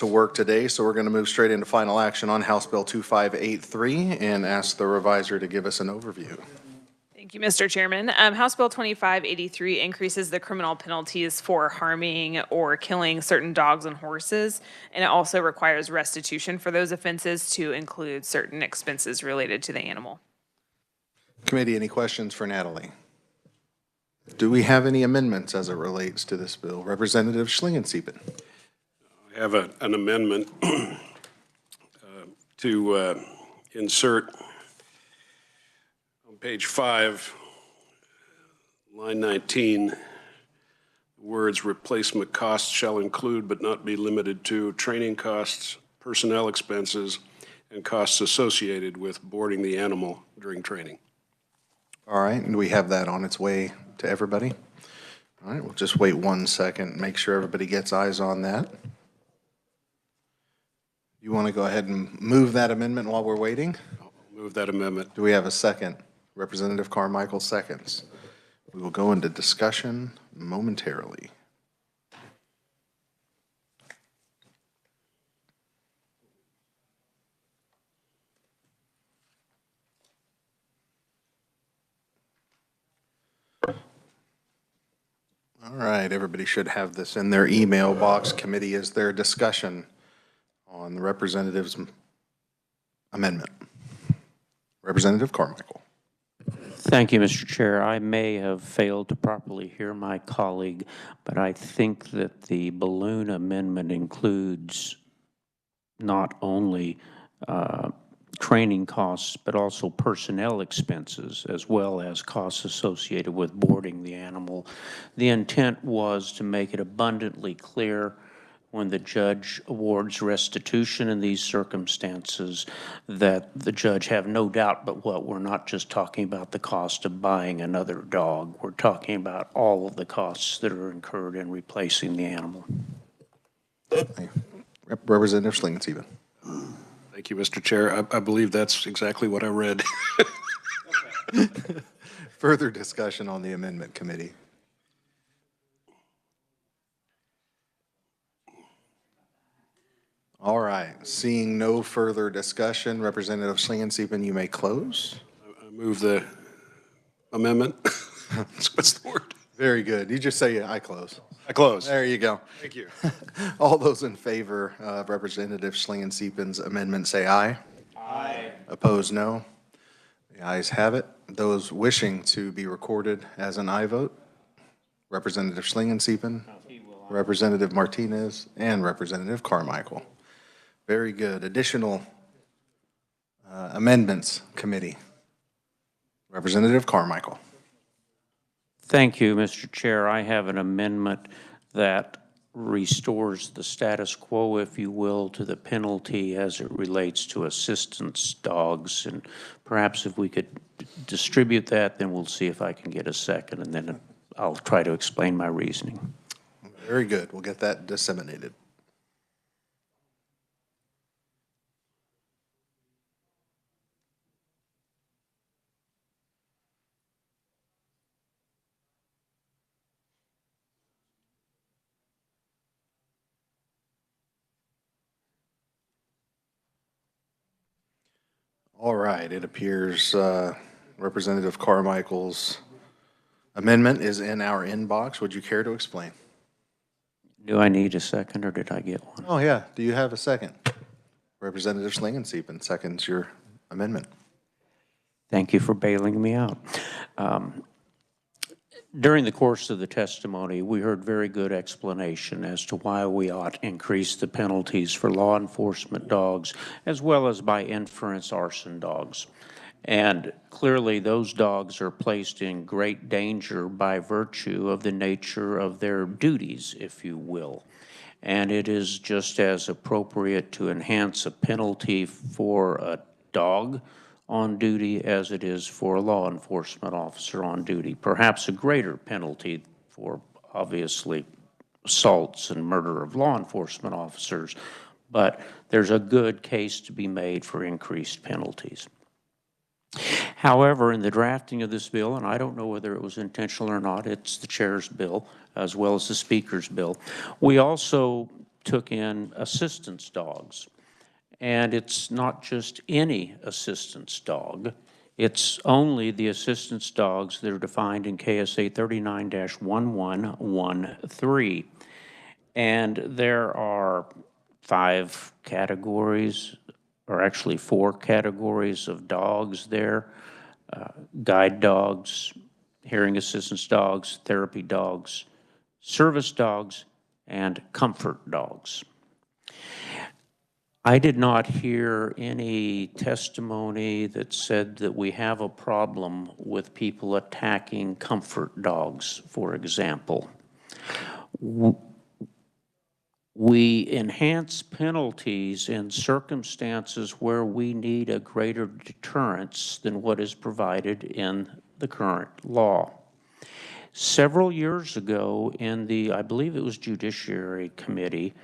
to work today, so we're going to move straight into final action on House Bill 2583 and ask the revisor to give us an overview. Thank you, Mr. Chairman. House Bill 2583 increases the criminal penalties for harming or killing certain dogs and horses, and it also requires restitution for those offenses to include certain expenses related to the animal. Committee, any questions for Natalie? Do we have any amendments as it relates to this bill? Representative Schlingensiepen. I have an amendment to insert on page 5, line 19, the words replacement costs shall include but not be limited to training costs, personnel expenses, and costs associated with boarding the animal during training. All right, and we have that on its way to everybody. All right, we'll just wait 1 second, make sure everybody gets eyes on that. You want to go ahead and move that amendment while we're waiting? I'll move that amendment. Do we have a second? Representative Carmichael seconds. We will go into discussion momentarily. All right, everybody should have this in their email box. Committee, is there discussion on the representative's amendment? Representative Carmichael. Thank you, Mr. Chair. I may have failed to properly hear my colleague, but I think that the balloon amendment includes not only training costs, but also personnel expenses, as well as costs associated with boarding the animal. The intent was to make it abundantly clear when the judge awards restitution in these circumstances that the judge have no doubt but what we're not just talking about the cost of buying another dog. We're talking about all of the costs that are incurred in replacing the animal. Representative Schlingensiepen. Thank you, Mr. Chair. I believe that's exactly what I read. Further discussion on the amendment, committee. All right, seeing no further discussion, Representative Schlingensiepen, you may close. I move the amendment. What's the word? Very good. You just say I close. I close. There you go. Thank you. All those in favor of Representative Schlingensiepen's amendment say aye. Aye. Opposed, no. The ayes have it. Those wishing to be recorded as an aye vote, Representative Schlingensiepen, Representative Martinez, and Representative Carmichael. Very good. Additional amendments, committee. Representative Carmichael. Thank you, Mr. Chair. I have an amendment that restores the status quo, if you will, to the penalty as it relates to assistance dogs. And perhaps if we could distribute that, then we'll see if I can get a second, and then I'll try to explain my reasoning. Very good. We'll get that disseminated. All right, it appears Representative Carmichael's amendment is in our inbox. Would you care to explain? Do I need a second, or did I get one? Oh, yeah. Do you have a second? Representative Schlingensiepen seconds your amendment. Thank you for bailing me out. During the course of the testimony, we heard very good explanation as to why we ought to increase the penalties for law enforcement dogs, as well as by inference arson dogs. And clearly those dogs are placed in great danger by virtue of the nature of their duties, if you will. And it is just as appropriate to enhance a penalty for a dog on duty as it is for a law enforcement officer on duty. Perhaps a greater penalty for, obviously, assaults and murder of law enforcement officers, but there's a good case to be made for increased penalties. However, in the drafting of this bill, and I don't know whether it was intentional or not, it's the chair's bill as well as the speaker's bill, we also took in assistance dogs. And it's not just any assistance dog. It's only the assistance dogs that are defined in KSA 39-1113. And there are 5 categories, or actually 4 categories of dogs there. Guide dogs, hearing assistance dogs, therapy dogs, service dogs, and comfort dogs. I did not hear any testimony that said that we have a problem with people attacking comfort dogs, for example. We enhance penalties in circumstances where we need a greater deterrence than what is provided in the current law. Several years ago in the, I believe it was Judiciary Committee,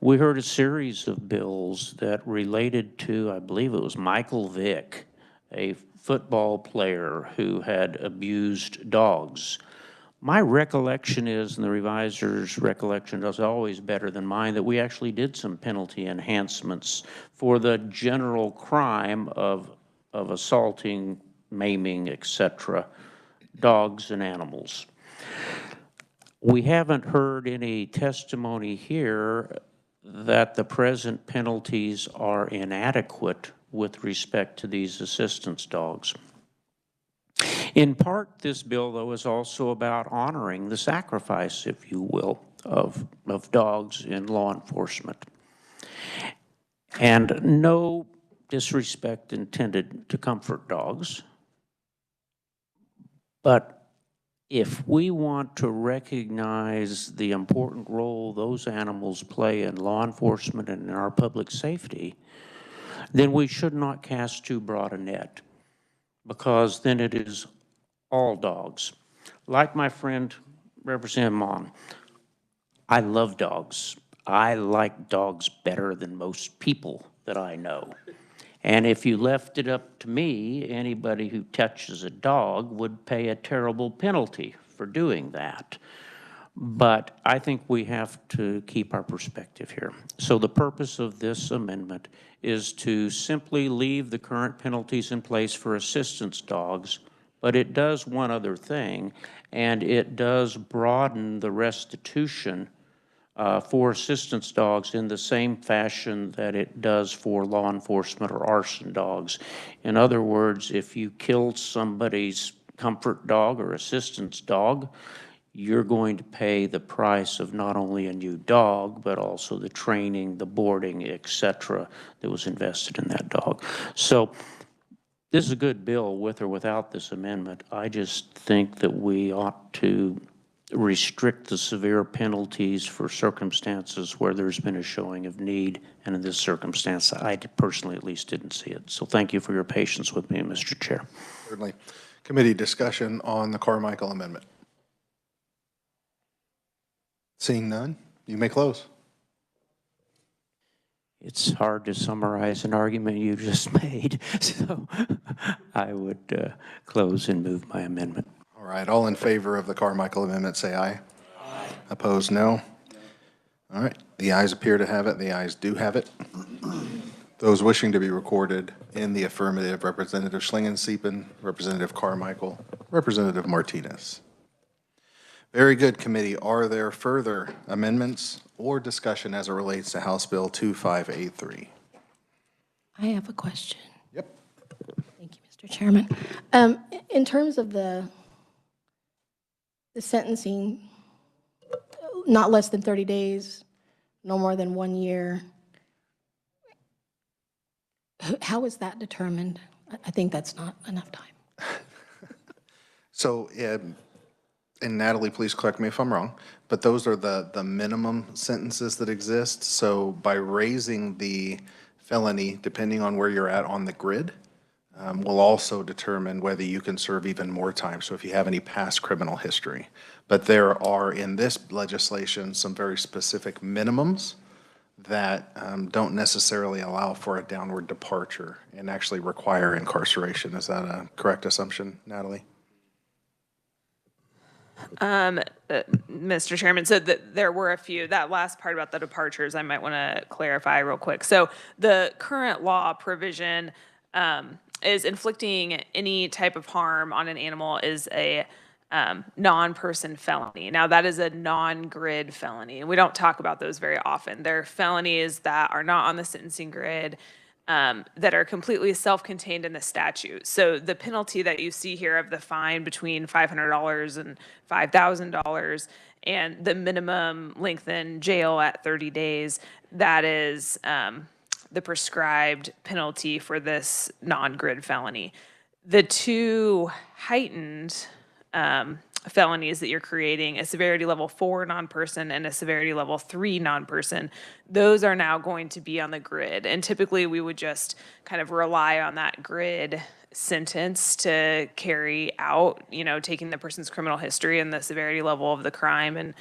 we heard a series of bills that related to, I believe it was Michael Vick, a football player who had abused dogs. My recollection is, and the reviser's recollection is always better than mine, that we actually did some penalty enhancements for the general crime of assaulting, maiming, etc., dogs and animals. We haven't heard any testimony here that the present penalties are inadequate with respect to these assistance dogs. In part, this bill, though, is also about honoring the sacrifice, if you will, of dogs in law enforcement. And no disrespect intended to comfort dogs, but if we want to recognize the important role those animals play in law enforcement and in our public safety, then we should not cast too broad a net, because then it is all dogs. Like my friend Representative Mon, I love dogs. I like dogs better than most people that I know. And if you left it up to me, anybody who touches a dog would pay a terrible penalty for doing that. But I think we have to keep our perspective here. So the purpose of this amendment is to simply leave the current penalties in place for assistance dogs, but it does one other thing, and it does broaden the restitution for assistance dogs in the same fashion that it does for law enforcement or arson dogs. In other words, if you killed somebody's comfort dog or assistance dog, you're going to pay the price of not only a new dog, but also the training, the boarding, etc., that was invested in that dog. So this is a good bill with or without this amendment. I just think that we ought to restrict the severe penalties for circumstances where there's been a showing of need, and in this circumstance, I personally at least didn't see it. So thank you for your patience with me, Mr. Chair. Certainly. Committee discussion on the Carmichael amendment. Seeing none, you may close. It's hard to summarize an argument you just made, so I would close and move my amendment. All right, all in favor of the Carmichael amendment, say aye. Aye. Opposed, no. All right, the ayes appear to have it. The ayes do have it. Those wishing to be recorded in the affirmative, Representative Schlingensieben, Representative Carmichael, Representative Martinez. Very good, committee. Are there further amendments or discussion as it relates to House Bill 2583? I have a question. Yep. Thank you, Mr. Chairman. In terms of the sentencing, not less than 30 days, no more than 1 year, how is that determined? I think that's not enough time. So, and Natalie, please correct me if I'm wrong, but those are the minimum sentences that exist. So by raising the felony, depending on where you're at on the grid, will also determine whether you can serve even more time. So if you have any past criminal history. But there are in this legislation some very specific minimums that don't necessarily allow for a downward departure and actually require incarceration. Is that a correct assumption, Natalie? Mr. Chairman, so there were a few, that last part about the departures, I might want to clarify real quick. So the current law provision is inflicting any type of harm on an animal is a non-person felony. Now, that is a non-grid felony, and we don't talk about those very often. They're felonies that are not on the sentencing grid, that are completely self-contained in the statute. So the penalty that you see here of the fine between $500 and $5,000 and the minimum length in jail at 30 days, that is the prescribed penalty for this non-grid felony. The two heightened felonies that you're creating, a severity level 4 non-person and a severity level 3 non-person, those are now going to be on the grid. And typically we would just kind of rely on that grid sentence to carry out, taking the person's criminal history and the severity level of the crime and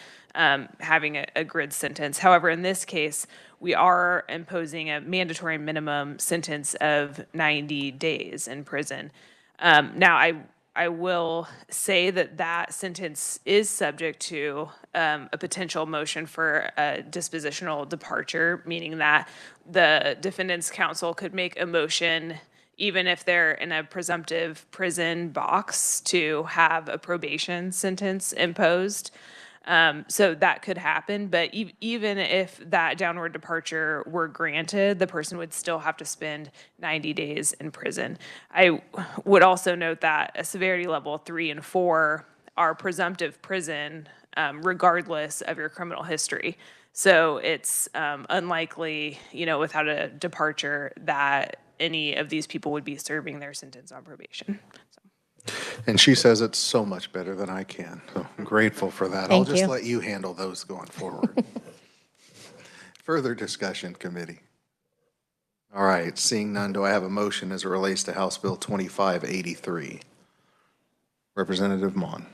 having a grid sentence. However, in this case, we are imposing a mandatory minimum sentence of 90 days in prison. Now, I will say that sentence is subject to a potential motion for a dispositional departure, meaning that the defendant's counsel could make a motion, even if they're in a presumptive prison box, to have a probation sentence imposed. So that could happen, but even if that downward departure were granted, the person would still have to spend 90 days in prison. I would also note that a severity level 3 and 4 are presumptive prison, regardless of your criminal history. So it's unlikely, without a departure, that any of these people would be serving their sentence on probation. And she says it's so much better than I can. So I'm grateful for that. I'll Thank just you. let you handle those going forward. Further discussion, committee. All right, seeing none, do I have a motion as it relates to House Bill 2583? Representative Mon.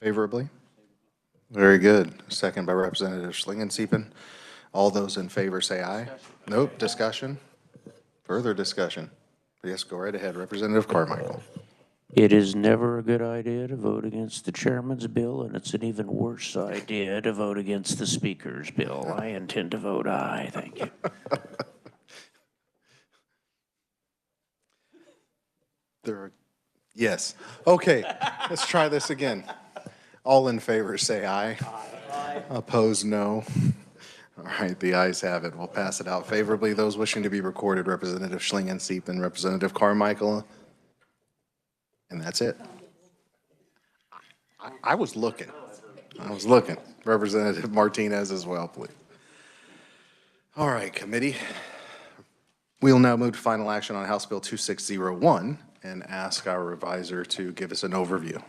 Favorably? Very good. Second by Representative Schlingensieben. All those in favor say aye. Nope, discussion? Further discussion? Yes, go right ahead. Representative Carmichael. It is never a good idea to vote against the chairman's bill, and it's an even worse idea to vote against the speaker's bill. I intend to vote aye. Thank you. Yes. Okay, let's try this again. All in favor say aye. Aye. Opposed, no. All right, the ayes have it. We'll pass it out favorably. Those wishing to be recorded, Representative Schlingensieben, Representative Carmichael, and that's it. I was looking. Representative Martinez as well, please. All right, committee. We'll now move to final action on House Bill 2601 and ask our revisor to give us an overview.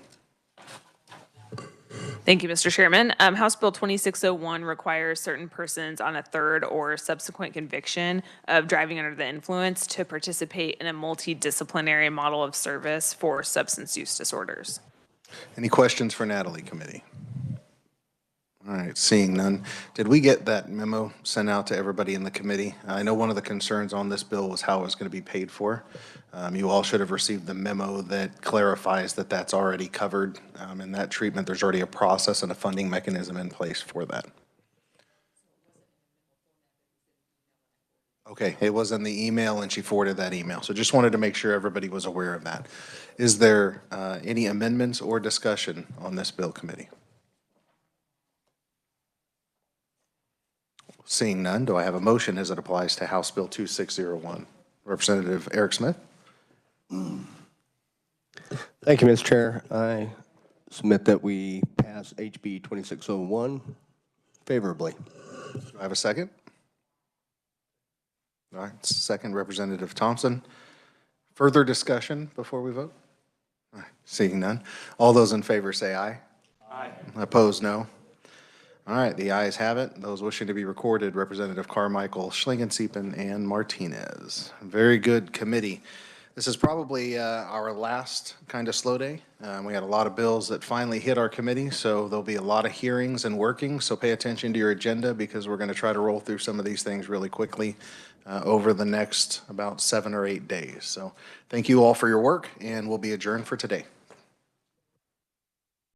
Thank you, Mr. Chairman. House Bill 2601 requires certain persons on a third or subsequent conviction of driving under the influence to participate in a multidisciplinary model of service for substance use disorders. Any questions for Natalie, committee? All right, seeing none. Did we get that memo sent out to everybody in the committee? I know one of the concerns on this bill was how it was going to be paid for. You all should have received the memo that clarifies that that's already covered in that treatment. There's already a process and a funding mechanism in place for that. Okay, it was in the email and she forwarded that email. So just wanted to make sure everybody was aware of that. Is there any amendments or discussion on this bill, committee? Seeing none, do I have a motion as it applies to House Bill 2601? Representative Eric Smith. Thank you, Mr. Chair. I submit that we pass HB 2601 favorably. Do I have a second? All right, second, Representative Thompson. Further discussion before we vote? All right, seeing none. All those in favor say aye. Aye. Opposed, no. All right, the ayes have it. Those wishing to be recorded, Representative Carmichael, Schlingensieben, and Martinez. Very good, committee. This is probably our last kind of slow day. We had a lot of bills that finally hit our committee, so there'll be a lot of hearings and working. So pay attention to your agenda because we're going to try to roll through some of these things really quickly over the next about 7 or 8 days. So thank you all for your work, and we'll be adjourned for today.